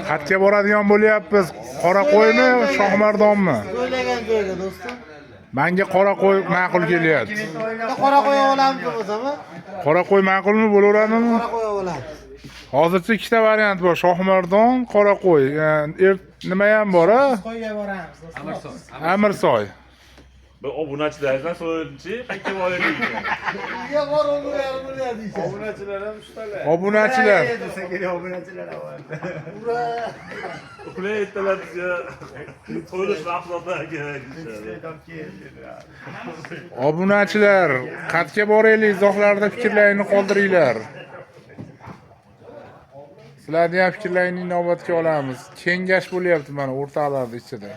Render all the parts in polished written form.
Qatga boradigan bo'lyapmiz. Qora qo'ymi, Shohmardonmi? O'ylagan joyga do'stim. Menga qora qo'y ma'qul kelyapti. Qora qo'y olamiz o'zimi? Qora qo'y ma'qulmi, bo'laveradimi? Qora qo'y olamiz. Hozircha ikkita variant bor. Shohmardon, qora qo'y. Nima ham bor-a? Qo'yga boramiz do'stim. Amirsoy. Bir obunachilardan so'raychi, qayerga boraylik? Uyga bor o'g'illar deysan. Obunachilar ham ustalar. Obunachilar. Ura. Ular aytdilar bizga to'lish vaqtida kerak. Obunachilar, qatga boraylik, izohlarda fikrlaringni qoldiringlar. Sizlarning ham fikrlaringni inobatga olamiz. Kengash bo'lyapti mana o'rtalarda ichida.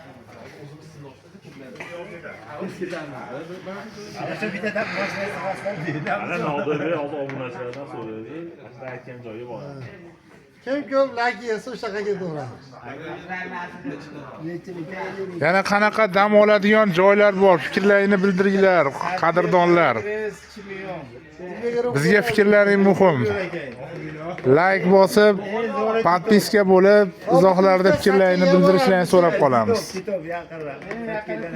Ana nodiri obunachilardan so'raydi. Aslida aytgan joyi bor. Kim ko'p like yesa o'sha yoqqa ketaveramiz. Yana qanaqa dam oladigan joylar bor? Fikrlaringni bildiringlar, qadrdonlar. Bizga fikrlaring muhim. Like bosib, podpiska bo'lib, izohlarda fikrlaringni bildirishlarini so'rab qolamiz.